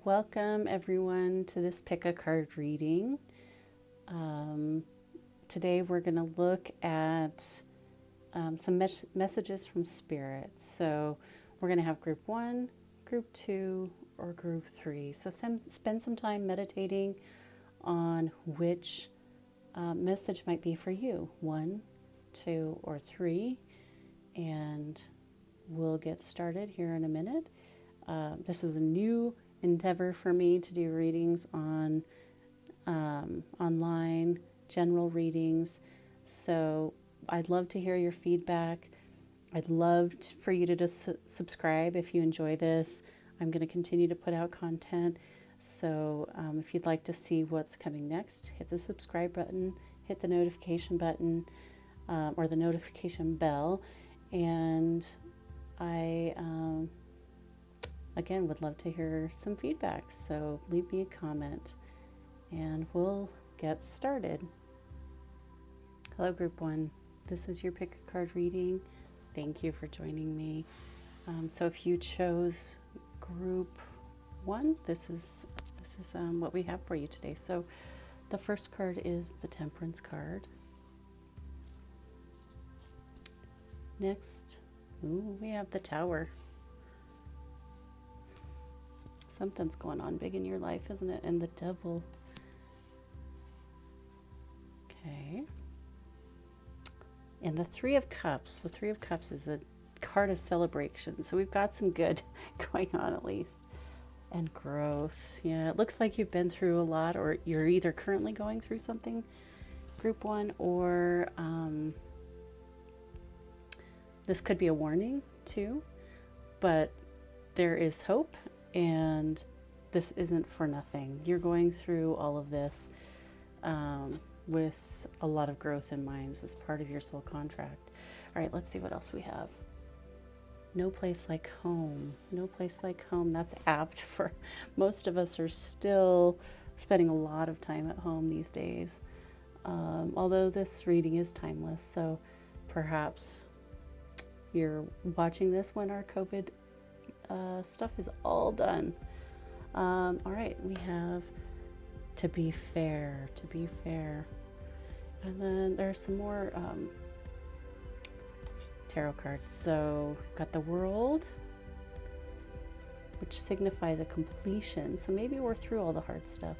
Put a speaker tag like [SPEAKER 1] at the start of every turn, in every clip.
[SPEAKER 1] Welcome everyone to this pick a card reading. Today we're going to look at some messages from Spirit. So we're going to have group 1, group 2, or group 3. So spend some time meditating on which message might be for you, 1, 2, or 3. And we'll get started here in a minute. This is a new endeavor for me to do readings on online, general readings. So I'd love to hear your feedback. I'd love for you to just subscribe if you enjoy this. I'm going to continue to put out content. So if you'd like to see what's coming next, hit the subscribe button, hit the notification button, or the notification bell. And I again would love to hear some feedback, so leave me a comment and we'll get started. Hello group 1, this is your pick a card reading. Thank you for joining me. So if you chose group 1, this is what we have for you today. So the first card is the Temperance card. Next, we have the Tower. Something's going on big in your life, isn't it? And the Devil. Okay. And the Three of Cups. The Three of Cups is a card of celebration. So we've got some good going on at least. And growth. Yeah, it looks like you've been through a lot, or you're either currently going through something, group 1, or this could be a warning too. But there is hope. And this isn't for nothing. You're going through all of this with a lot of growth in mind as part of your soul contract. All right, let's see what else we have. No place like home. No place like home. That's apt for most of us are still spending a lot of time at home these days. Although this reading is timeless, so perhaps you're watching this when our COVID stuff is all done. All right, we have to be fair, and then there's some more tarot cards. So we've got the World, which signifies a completion. So maybe we're through all the hard stuff.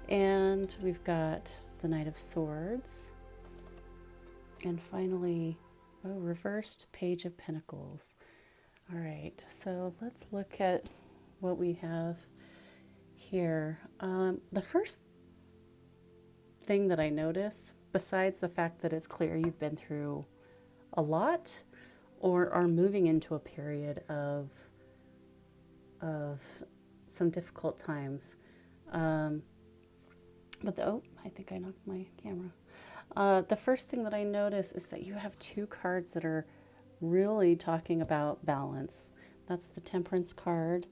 [SPEAKER 1] And we've got the Knight of Swords, and finally, reversed Page of Pentacles. All right, so let's look at what we have here. The first thing that I notice, besides the fact that it's clear you've been through a lot or are moving into a period of some difficult times. I think I knocked my camera. The first thing that I notice is that you have 2 cards that are really talking about balance. That's the Temperance card.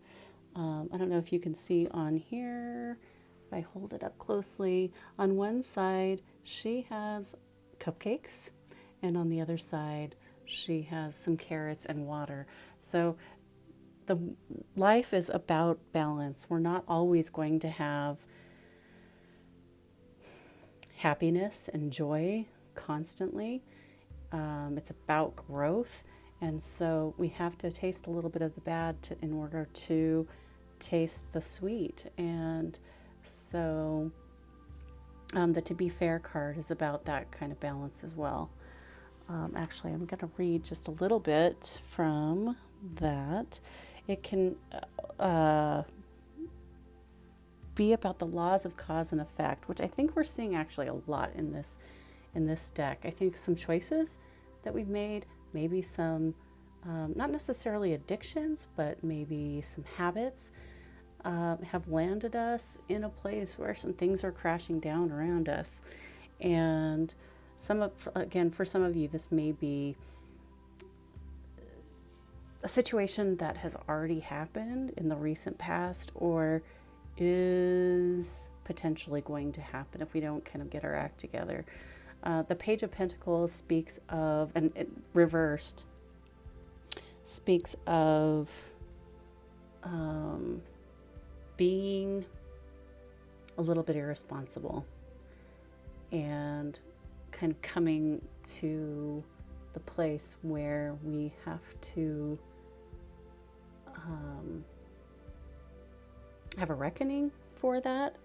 [SPEAKER 1] I don't know if you can see on here, if I hold it up closely, on one side she has cupcakes, and on the other side she has some carrots and water. So the life is about balance. We're not always going to have happiness and joy constantly. It's about growth, and so we have to taste a little bit of the bad in order to taste the sweet. And so the To Be Fair card is about that kind of balance as well. Actually, I'm going to read just a little bit from that. It can be about the laws of cause and effect, which I think we're seeing actually a lot in this deck. I think some choices that we've made, maybe some not necessarily addictions, but maybe some habits have landed us in a place where some things are crashing down around us. And for some of you, this may be a situation that has already happened in the recent past, or is potentially going to happen if we don't kind of get our act together. The Page of Pentacles speaks of, and it reversed, speaks of being a little bit irresponsible and kind of coming to the place where we have to have a reckoning for that.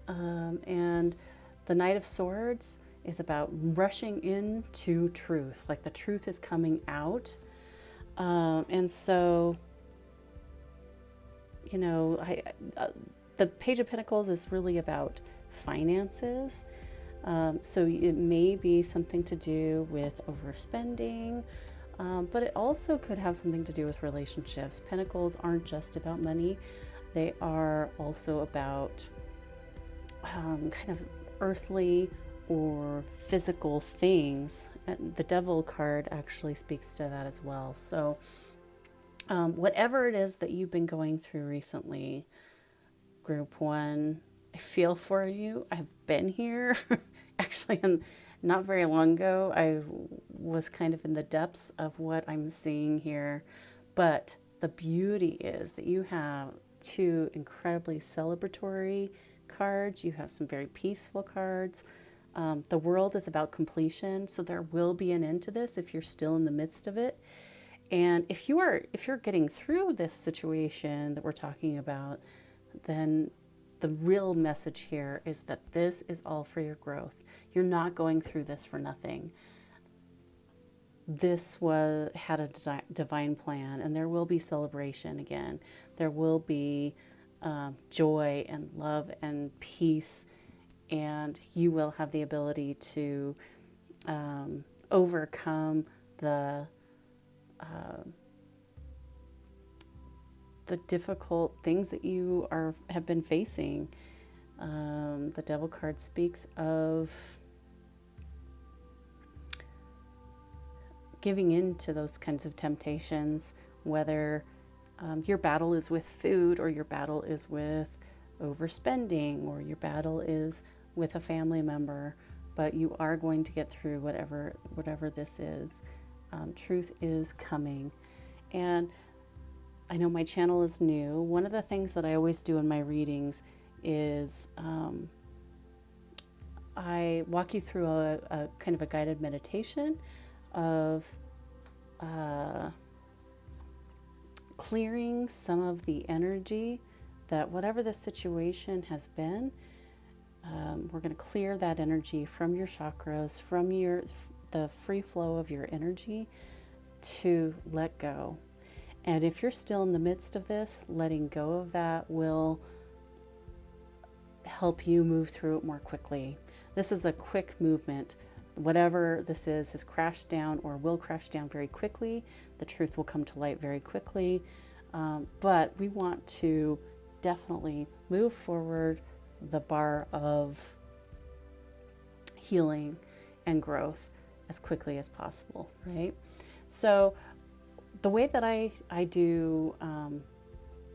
[SPEAKER 1] And the Knight of Swords is about rushing into truth, like the truth is coming out. And so, you know, the Page of Pentacles is really about finances. So it may be something to do with overspending, but it also could have something to do with relationships. Pentacles aren't just about money. They are also about kind of earthly or physical things. The Devil card actually speaks to that as well. So whatever it is that you've been going through recently, Group 1, I feel for you. I've been here. Actually, not very long ago, I was kind of in the depths of what I'm seeing here. But the beauty is that you have two incredibly celebratory cards. You have some very peaceful cards. The world is about completion, so there will be an end to this if you're still in the midst of it. And if you're getting through this situation that we're talking about, then the real message here is that this is all for your growth. You're not going through this for nothing. This had a divine plan, and there will be celebration again. There will be joy and love and peace, and you will have the ability to overcome the difficult things that you have been facing. The Devil card speaks of giving in to those kinds of temptations, whether your battle is with food, or your battle is with overspending, or your battle is with a family member, but you are going to get through whatever this is. Truth is coming. And I know my channel is new. One of the things that I always do in my readings is I walk you through a kind of a guided meditation of clearing some of the energy that whatever the situation has been, we're going to clear that energy from your chakras, from the free flow of your energy to let go. And if you're still in the midst of this, letting go of that will help you move through it more quickly. This is a quick movement. Whatever this is has crashed down or will crash down very quickly. The truth will come to light very quickly. But we want to definitely move forward the bar of healing and growth as quickly as possible, right? So the way that I do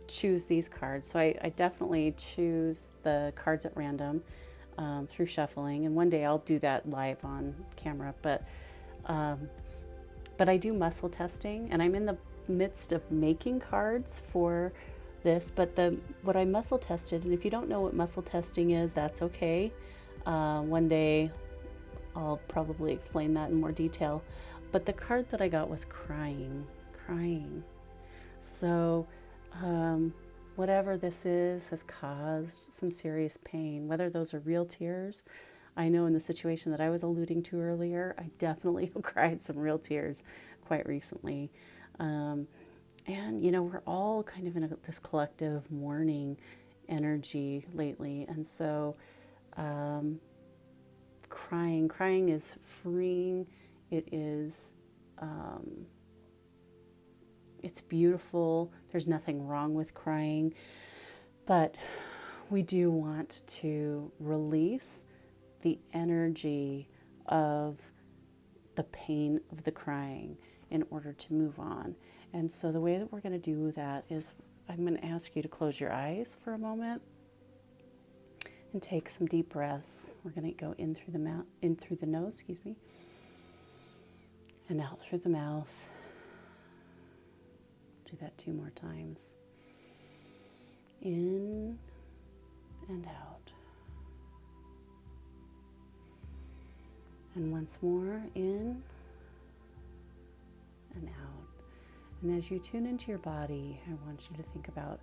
[SPEAKER 1] choose these cards, so I definitely choose the cards at random through shuffling, and one day I'll do that live on camera, but I do muscle testing, and I'm in the midst of making cards for this, but what I muscle tested, and if you don't know what muscle testing is, that's okay. One day I'll probably explain that in more detail, but the card that I got was crying. So whatever this is has caused some serious pain, whether those are real tears. I know in the situation that I was alluding to earlier, I definitely have cried some real tears quite recently. And, you know, we're all kind of in this collective mourning energy lately. And so crying is freeing. It is, it's beautiful. There's nothing wrong with crying, but we do want to release the energy of the pain of the crying in order to move on. And so the way that we're going to do that is I'm going to ask you to close your eyes for a moment and take some deep breaths. We're going to go in through the nose, and out through the mouth. Do that 2 more times. In and out. And once more, in and out. And as you tune into your body, I want you to think about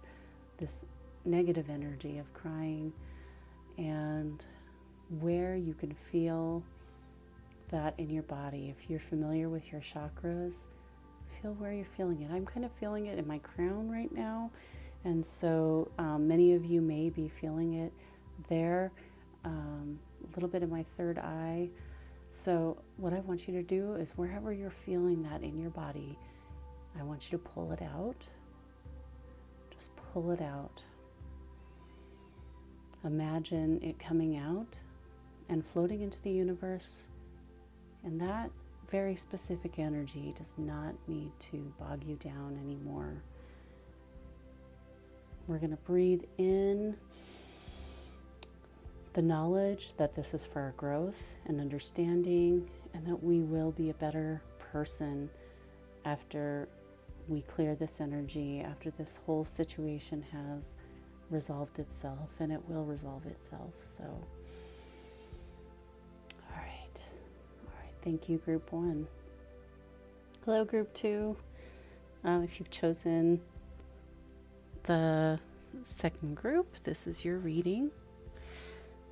[SPEAKER 1] this negative energy of crying and where you can feel that in your body. If you're familiar with your chakras, feel where you're feeling it. I'm kind of feeling it in my crown right now. And so many of you may be feeling it there, a little bit in my third eye. So what I want you to do is wherever you're feeling that in your body, I want you to pull it out. Just pull it out. Imagine it coming out and floating into the universe. And that very specific energy does not need to bog you down anymore. We're going to breathe in the knowledge that this is for our growth and understanding, and that we will be a better person after we clear this energy, after this whole situation has resolved itself, and it will resolve itself. So, all right. Thank you, Group 1. Hello, Group 2. If you've chosen the second group, this is your reading.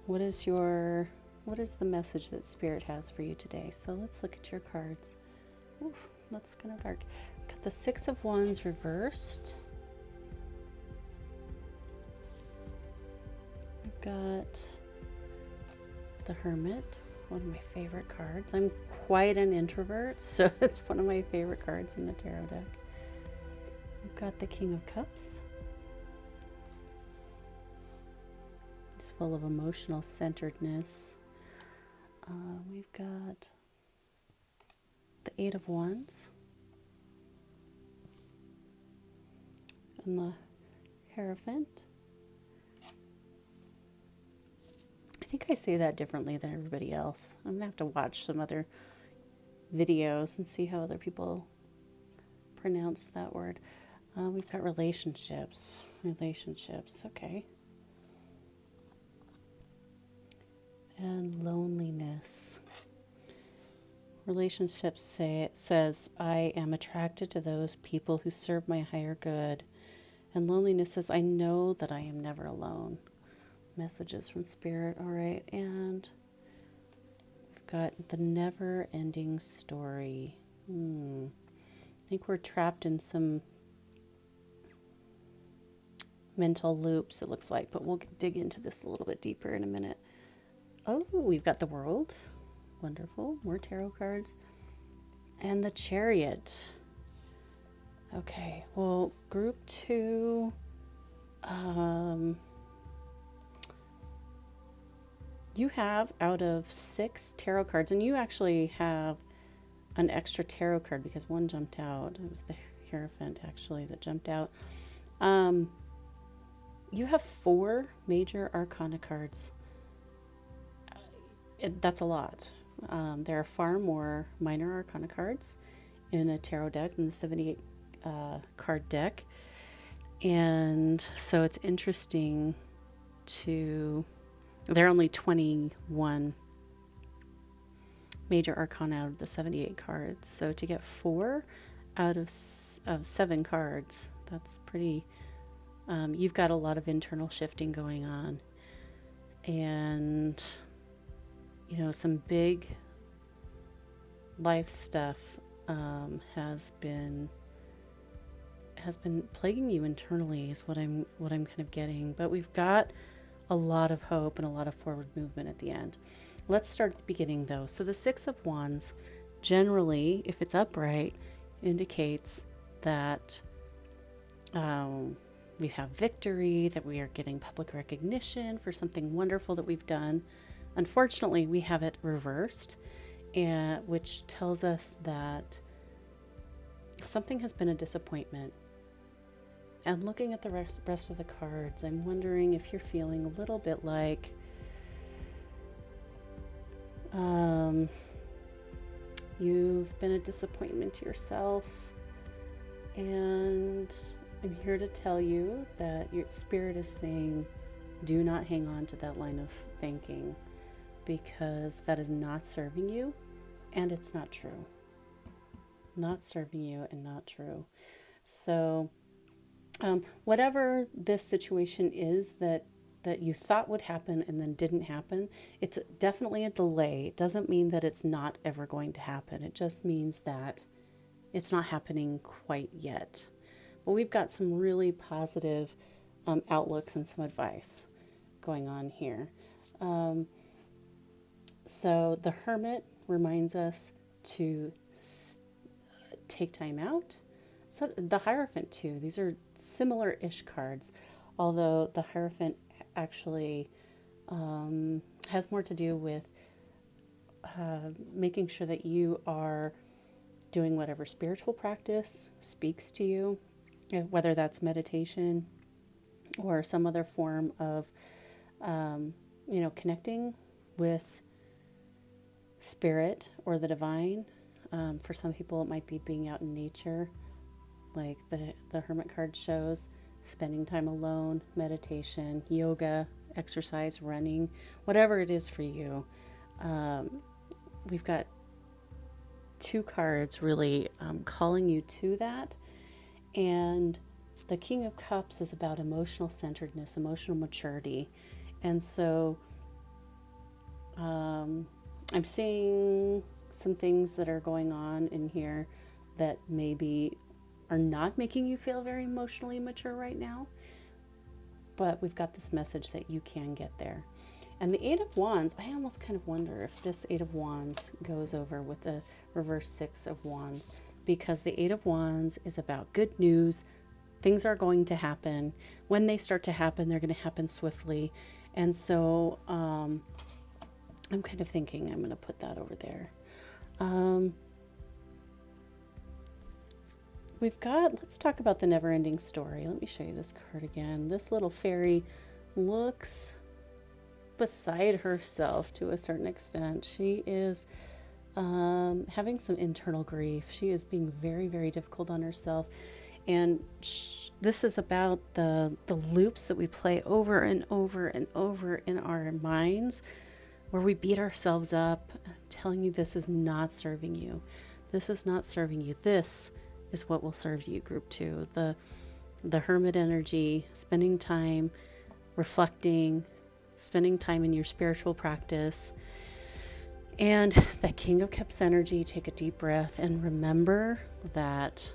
[SPEAKER 1] What is the message that Spirit has for you today? So let's look at your cards. Oof, that's kind of dark. Got the Six of Wands reversed. We've got the Hermit, one of my favorite cards. I'm quite an introvert, so it's one of my favorite cards in the tarot deck. We've got the King of Cups. It's full of emotional centeredness. We've got the Eight of Wands and the Hierophant. I think I say that differently than everybody else. I'm going to have to watch some other videos and see how other people pronounce that word. We've got relationships. Okay. And loneliness. Relationships says, I am attracted to those people who serve my higher good. And loneliness says, I know that I am never alone. Messages from Spirit. All right. And we've got the never-ending story. I think we're trapped in some mental loops, it looks like, but we'll dig into this a little bit deeper in a minute. Oh, we've got the World. Wonderful. More tarot cards. And the Chariot. Okay, well, Group 2, you have out of 6 tarot cards, and you actually have an extra tarot card because one jumped out. It was the Hierophant, actually, that jumped out. You have 4 major arcana cards. That's a lot. There are far more minor arcana cards in a tarot deck than the 78 card deck. And so it's interesting there are only 21 major arcana out of the 78 cards. So to get 4 out of 7 cards, that's pretty, you've got a lot of internal shifting going on. And, some big life stuff has been plaguing you internally is what I'm kind of getting. But we've got a lot of hope and a lot of forward movement at the end. Let's start at the beginning, though. So the Six of Wands, generally, if it's upright, indicates that we have victory, that we are getting public recognition for something wonderful that we've done. Unfortunately, we have it reversed, which tells us that something has been a disappointment. And looking at the rest of the cards, I'm wondering if you're feeling a little bit like you've been a disappointment to yourself, and I'm here to tell you that your spirit is saying, do not hang on to that line of thinking, because that is not serving you and it's not true. Not serving you and not true. So, whatever this situation is that you thought would happen and then didn't happen, it's definitely a delay. It doesn't mean that it's not ever going to happen. It just means that it's not happening quite yet. But we've got some really positive outlooks and some advice going on here. So the Hermit reminds us to take time out. So the Hierophant too. These are similar-ish cards, although the Hierophant actually has more to do with making sure that you are doing whatever spiritual practice speaks to you, whether that's meditation or some other form of, connecting with spirit or the divine. For some people, it might be being out in nature, like the Hermit card shows, spending time alone, meditation, yoga, exercise, running, whatever it is for you. We've got two cards really calling you to that. And the King of Cups is about emotional centeredness, emotional maturity. And so I'm seeing some things that are going on in here that maybe are not making you feel very emotionally mature right now. But we've got this message that you can get there. And the Eight of Wands, I almost kind of wonder if this Eight of Wands goes over with the reverse Six of Wands, because the Eight of Wands is about good news. Things are going to happen. When they start to happen, they're going to happen swiftly. And so I'm kind of thinking I'm going to put that over there. Let's talk about the never-ending story. Let me show you this card again. This little fairy looks beside herself to a certain extent. She is having some internal grief. She is being very, very difficult on herself. And this is about the loops that we play over and over and over in our minds, where we beat ourselves up, telling you this is not serving you. This is not serving you. This is what will serve you, group 2. The Hermit energy, spending time reflecting, spending time in your spiritual practice. And the King of Cups energy, take a deep breath and remember that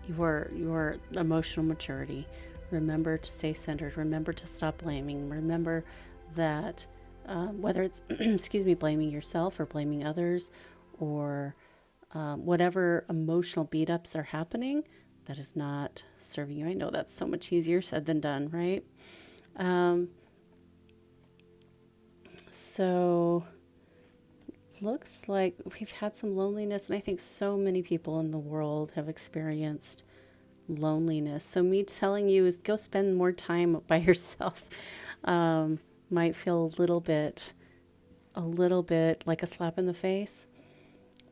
[SPEAKER 1] your emotional maturity. Remember to stay centered. Remember to stop blaming. Remember that whether it's blaming yourself or blaming others, or whatever emotional beat ups are happening, that is not serving you. I know that's so much easier said than done, right? So looks like we've had some loneliness, and I think so many people in the world have experienced loneliness. So me telling you is go spend more time by yourself might feel a little bit like a slap in the face.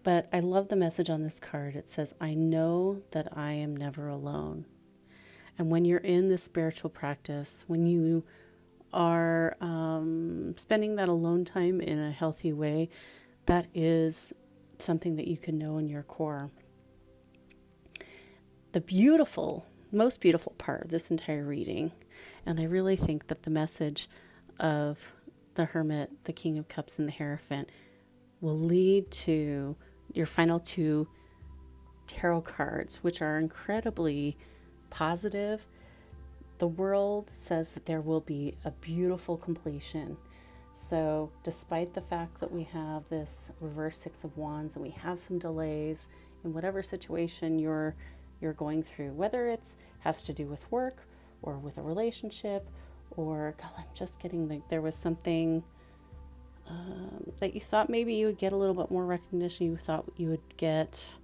[SPEAKER 1] But I love the message on this card. It says, I know that I am never alone. And when you're in this spiritual practice, when you are spending that alone time in a healthy way, that is something that you can know in your core. The most beautiful part of this entire reading, and I really think that the message of the Hermit, the King of Cups, and the Hierophant will lead to your final 2 tarot cards, which are incredibly positive. The world says that there will be a beautiful completion. So despite the fact that we have this reverse Six of Wands and we have some delays in whatever situation you're going through, whether it's has to do with work or with a relationship, or God, I'm just getting there was something that you thought maybe you would get a little bit more recognition, you thought you would get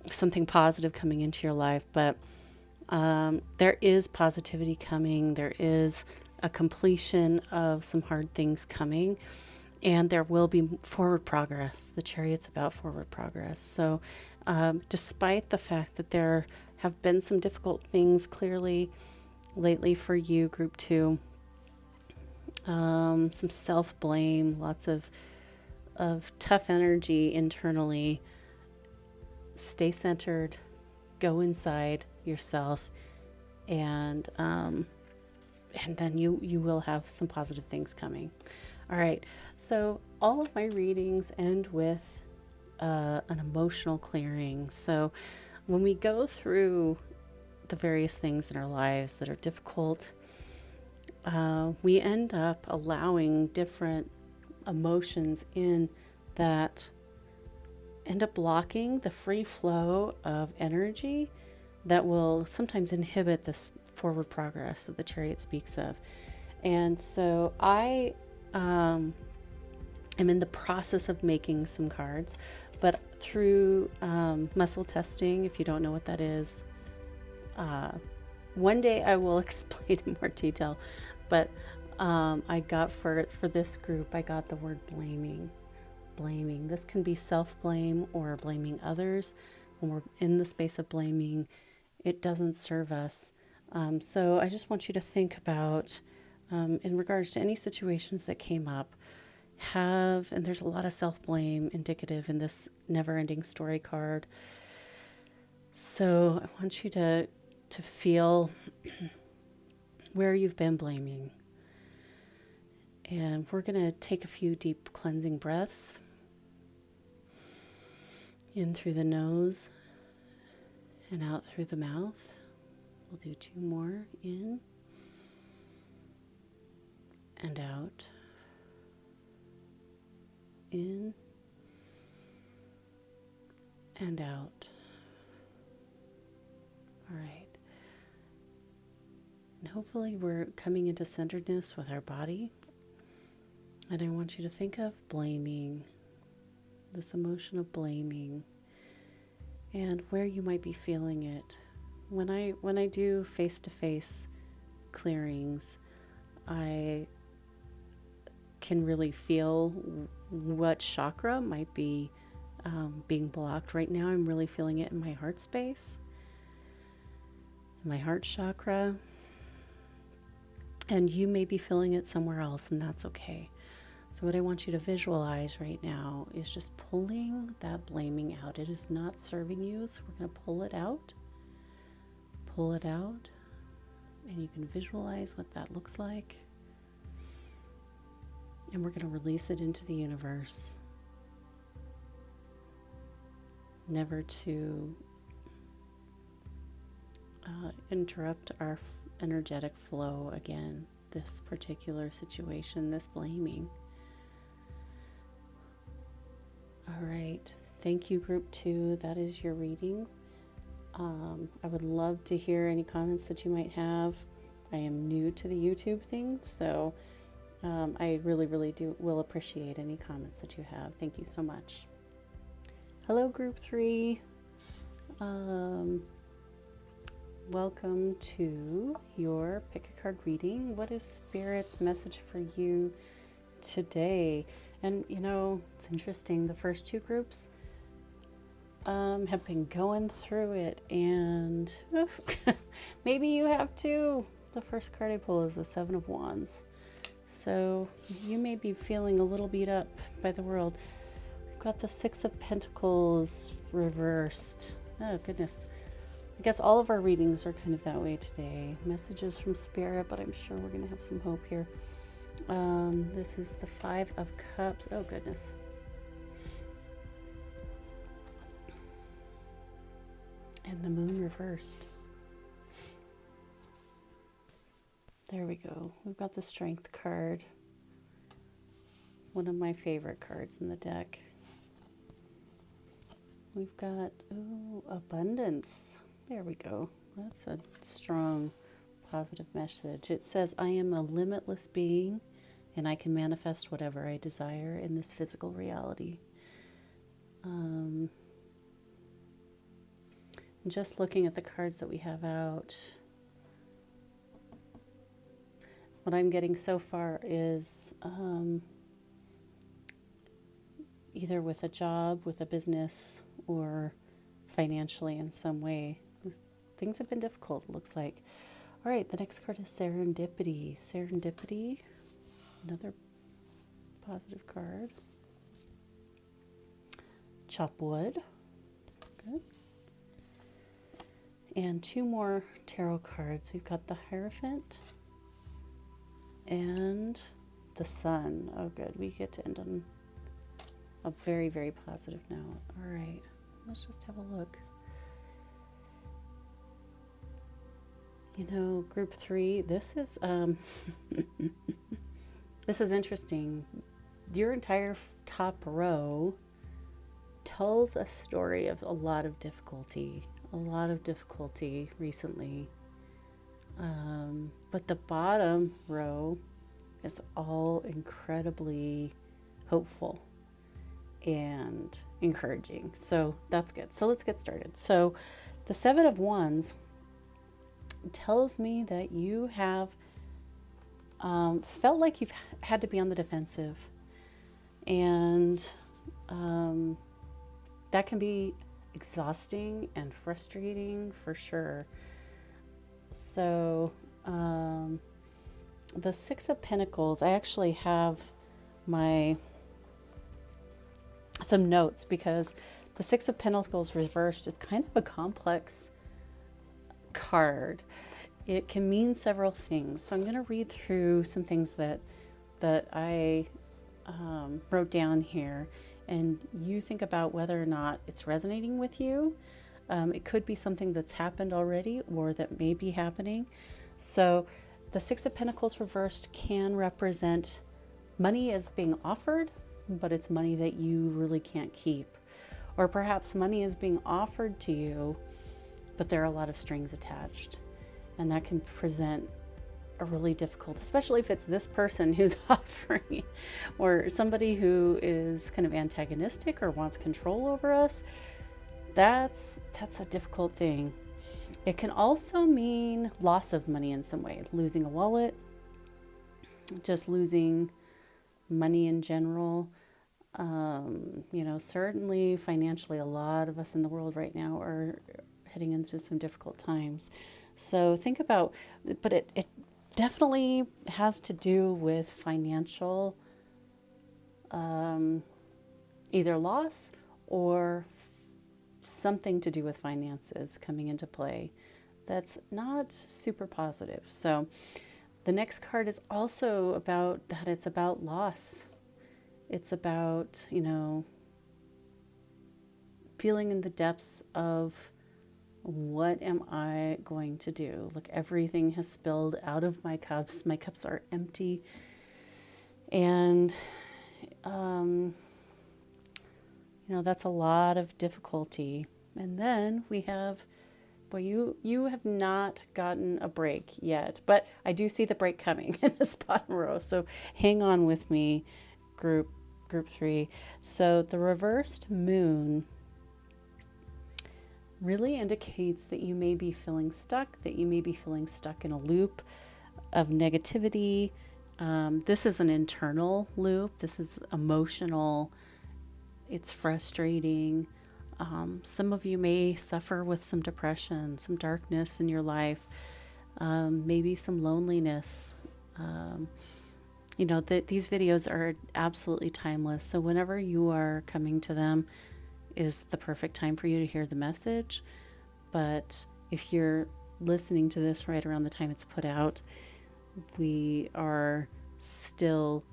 [SPEAKER 1] something positive coming into your life, but there is positivity coming. There is a completion of some hard things coming. And there will be forward progress. The Chariot's about forward progress. So, despite the fact that there have been some difficult things clearly lately for you, Group 2, some self-blame, lots of tough energy internally, stay centered, go inside yourself, and then you will have some positive things coming. All right, so all of my readings end with an emotional clearing. So when we go through the various things in our lives that are difficult, we end up allowing different emotions in that end up blocking the free flow of energy that will sometimes inhibit this forward progress that the Chariot speaks of. And so I am in the process of making some cards, but through muscle testing, if you don't know what that is, one day I will explain in more detail. But I got for this group, I got the word blaming. Blaming. This can be self-blame or blaming others. When we're in the space of blaming, it doesn't serve us. So I just want you to think about, in regards to any situations that came up, and there's a lot of self-blame indicative in this never-ending story card. So I want you to feel where you've been blaming. And we're going to take a few deep cleansing breaths. In through the nose and out through the mouth. We'll do 2 more. In and out. In and out. All right. And hopefully we're coming into centeredness with our body. And I want you to think of blaming, this emotion of blaming, and where you might be feeling it. When I do face-to-face clearings, I can really feel what chakra might be being blocked. Right now I'm really feeling it in my heart space, my heart chakra, and you may be feeling it somewhere else, and that's okay. So what I want you to visualize right now is just pulling that blaming out. It is not serving you, so we're going to pull it out. Pull it out, and you can visualize what that looks like. And we're going to release it into the universe. Never to interrupt our energetic flow again. This particular situation, this blaming. All right. Thank you, Group 2. That is your reading. I would love to hear any comments that you might have. I am new to the YouTube thing, so I really will appreciate any comments that you have. Thank you so much. Hello, Group 3. Welcome to your pick a card reading. What is Spirit's message for you today? And you know, it's interesting, the first 2 groups have been going through it, and maybe you have too. The first card I pull is the 7 of Wands. So you may be feeling a little beat up by the world. We've got the 6 of Pentacles reversed. Oh goodness. I guess all of our readings are kind of that way today. Messages from Spirit, but I'm sure we're going to have some hope here. This is the 5 of Cups. Oh goodness. And the Moon reversed. There we go. We've got the Strength card. One of my favorite cards in the deck. We've got, Abundance. There we go. That's a strong, positive message. It says, I am a limitless being, and I can manifest whatever I desire in this physical reality. Just looking at the cards that we have out, what I'm getting so far is either with a job, with a business, or financially in some way. Things have been difficult, it looks like. All right, the next card is serendipity. Serendipity, another positive card. Chop wood. Good. And two more tarot cards. We've got the Hierophant and the Sun. Oh, good. We get to end on a very, very positive note. All right, let's just have a look. You know, group 3, this is this is interesting. Your entire top row tells a story of a lot of difficulty recently. But the bottom row is all incredibly hopeful and encouraging. So that's good. So let's get started. So the 7 of Wands tells me that you have felt like you've had to be on the defensive, and that can be exhausting and frustrating for sure. So the 6 of Pentacles, I actually have some notes, because the 6 of Pentacles reversed is kind of a complex card. It can mean several things. So I'm going to read through some things that I wrote down here, and you think about whether or not it's resonating with you. It could be something that's happened already or that may be happening. So the 6 of Pentacles reversed can represent money as being offered, but it's money that you really can't keep. Or perhaps money is being offered to you, but there are a lot of strings attached. And that can present a really difficult, especially if it's this person who's offering, or somebody who is kind of antagonistic or wants control over us. That's a difficult thing. It can also mean loss of money in some way, losing a wallet, just losing money in general. Certainly financially, a lot of us in the world right now are heading into some difficult times. So think about, but it definitely has to do with financial either loss or something to do with finances coming into play. That's not super positive. So the next card is also about that. It's about loss. It's about, feeling in the depths of, what am I going to do? Look, everything has spilled out of my cups. My cups are empty. And, that's a lot of difficulty. And then we have, you have not gotten a break yet, but I do see the break coming in this bottom row. So hang on with me, group 3. So the reversed moon really indicates that you may be feeling stuck, in a loop of negativity. This is an internal loop. This is emotional. It's frustrating. Some of you may suffer with some depression, some darkness in your life, maybe some loneliness. These videos are absolutely timeless. So whenever you are coming to them is the perfect time for you to hear the message. But if you're listening to this right around the time it's put out, we are still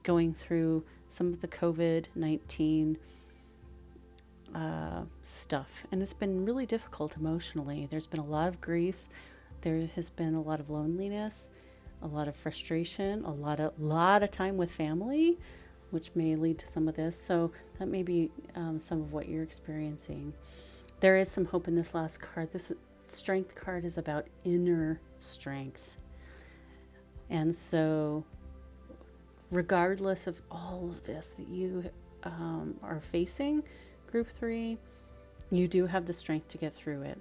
[SPEAKER 1] going through some of the COVID-19 stuff. And it's been really difficult emotionally. There's been a lot of grief. There has been a lot of loneliness, a lot of frustration, a lot of time with family, which may lead to some of this. So that may be some of what you're experiencing. There is some hope in this last card. This strength card is about inner strength. And so regardless of all of this that you are facing, group 3, you do have the strength to get through it.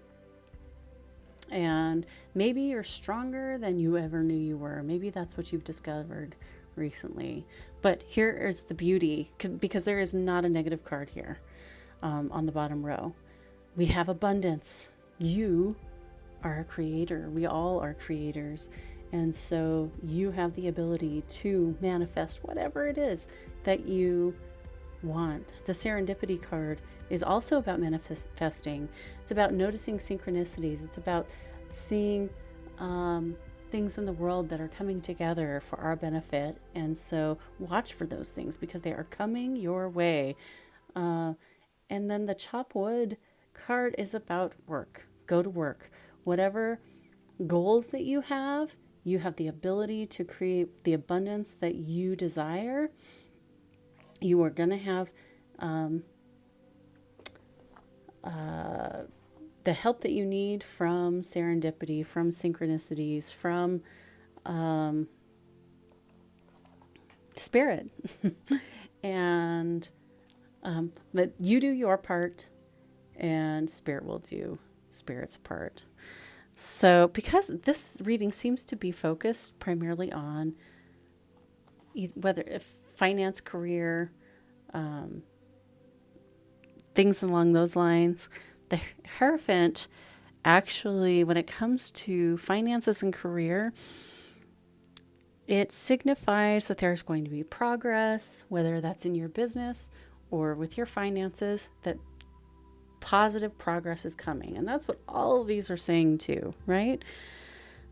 [SPEAKER 1] And maybe you're stronger than you ever knew you were. Maybe that's what you've discovered recently. But here is the beauty, because there is not a negative card here on the bottom row. We have abundance. You are a creator. We all are creators. And so you have the ability to manifest whatever it is that you want. The serendipity card is also about manifesting. It's about noticing synchronicities. It's about seeing things in the world that are coming together for our benefit. And so watch for those things because they are coming your way. And then the chop wood card is about work. Go to work. Whatever goals that you have the ability to create the abundance that you desire. You are going to have the help that you need from serendipity, from synchronicities, from spirit. And but you do your part and spirit will do spirit's part. So because this reading seems to be focused primarily on whether if finance, career, things along those lines, the Hierophant actually, when it comes to finances and career, it signifies that there's going to be progress, whether that's in your business or with your finances, that positive progress is coming. And that's what all of these are saying too, right?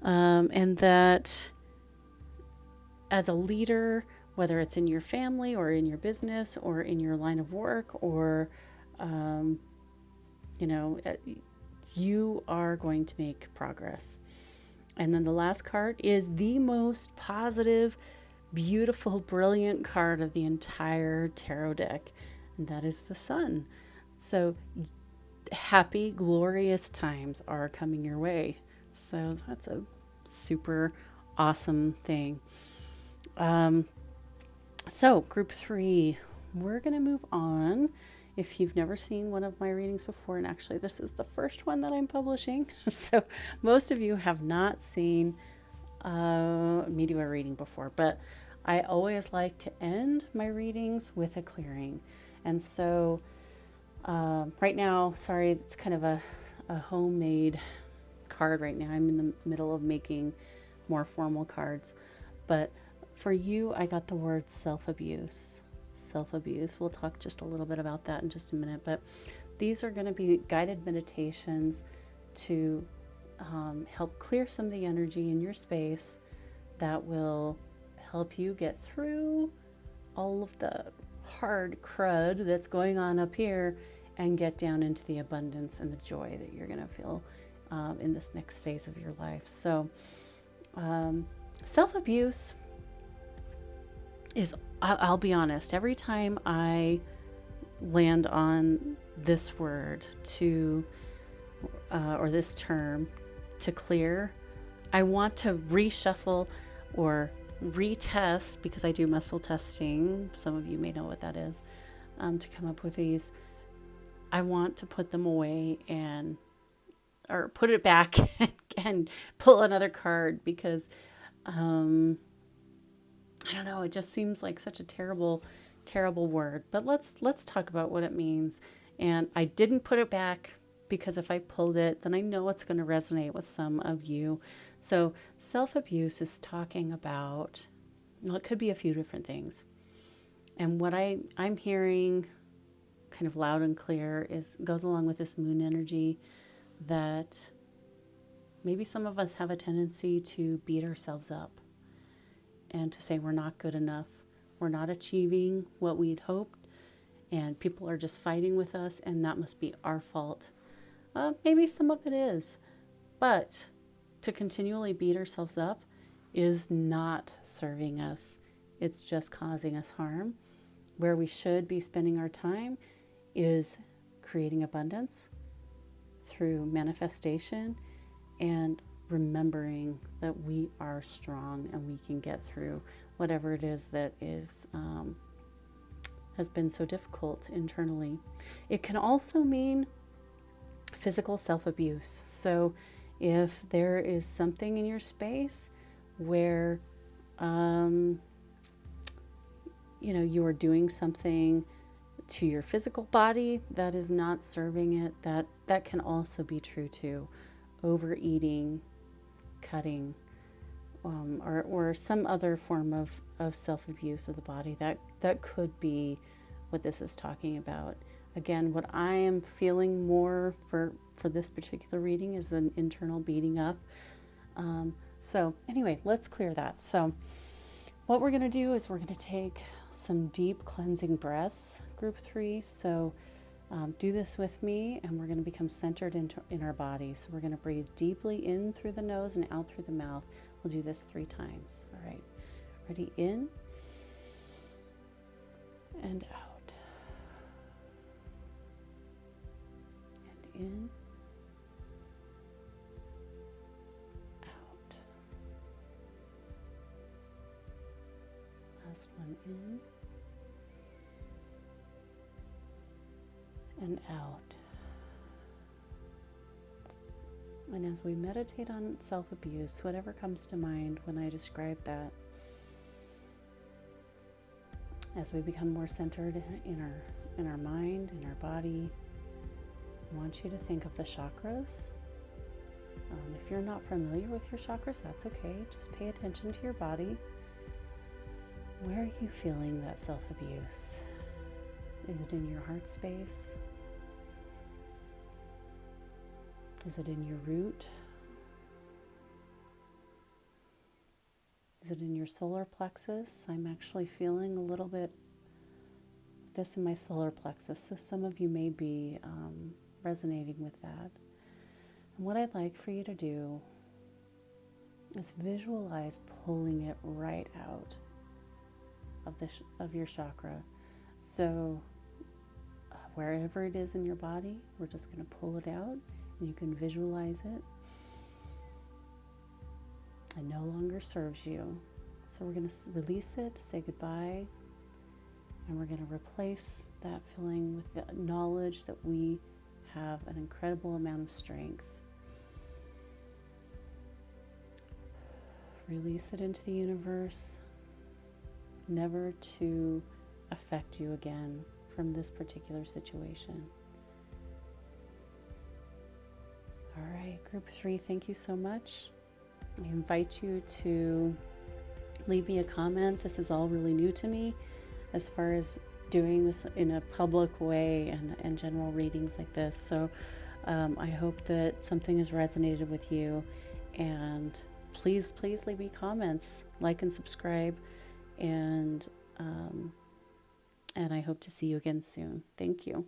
[SPEAKER 1] And that as a leader, whether it's in your family or in your business or in your line of work or, you are going to make progress. And then the last card is the most positive, beautiful, brilliant card of the entire tarot deck. And that is the Sun. So happy, glorious times are coming your way. So that's a super awesome thing. So group 3, we're going to move on. If you've never seen one of my readings before, and actually this is the first one that I'm publishing, so most of you have not seen me do a reading before, but I always like to end my readings with a clearing. And so right now, sorry, it's kind of a homemade card right now. I'm in the middle of making more formal cards, but for you, I got the word self-abuse. Self-abuse. We'll talk just a little bit about that in just a minute, but these are going to be guided meditations to help clear some of the energy in your space that will help you get through all of the hard crud that's going on up here and get down into the abundance and the joy that you're going to feel in this next phase of your life. So self-abuse is, I'll be honest, every time I land on this word or this term to clear, I want to reshuffle or retest, because I do muscle testing. Some of you may know what that is, to come up with these. I want to put them away or put it back and pull another card because, I don't know, it just seems like such a terrible, terrible word. But let's talk about what it means. And I didn't put it back because if I pulled it, then I know it's going to resonate with some of you. So self-abuse is talking about, well, it could be a few different things. And what I'm hearing kind of loud and clear goes along with this moon energy, that maybe some of us have a tendency to beat ourselves up and to say we're not good enough, we're not achieving what we'd hoped, and people are just fighting with us, and that must be our fault. Maybe some of it is, but to continually beat ourselves up is not serving us. It's just causing us harm. Where we should be spending our time is creating abundance through manifestation and remembering that we are strong and we can get through whatever it is that has been so difficult internally. It can also mean physical self-abuse. So if there is something in your space where you are doing something to your physical body that is not serving it, that can also be true too. Overeating, cutting, or some other form of self-abuse of the body, that could be what this is talking about. Again, what I am feeling more for this particular reading is an internal beating up. So anyway, let's clear that. So what we're going to do is we're going to take some deep cleansing breaths, group 3. So do this with me, and we're going to become centered in our body. So we're going to breathe deeply in through the nose and out through the mouth. We'll do this 3 times. All right. Ready? In and out. And in. Out. Last one, in and out. And as we meditate on self-abuse, whatever comes to mind when I describe that, as we become more centered in our mind, in our body, I want you to think of the chakras. If you're not familiar with your chakras, that's okay. Just pay attention to your body. Where are you feeling that self-abuse? Is it in your heart space? Is it in your root? Is it in your solar plexus? I'm actually feeling a little bit of this in my solar plexus, so some of you may be resonating with that. And what I'd like for you to do is visualize pulling it right out of your chakra. So wherever it is in your body, we're just going to pull it out. You can visualize it. It no longer serves you. So we're going to release it, say goodbye, and we're going to replace that feeling with the knowledge that we have an incredible amount of strength. Release it into the universe, never to affect you again from this particular situation. All right, group 3, thank you so much. I invite you to leave me a comment. This is all really new to me as far as doing this in a public way and general readings like this. So I hope that something has resonated with you, and please leave me comments, like and subscribe, and I hope to see you again soon. Thank you.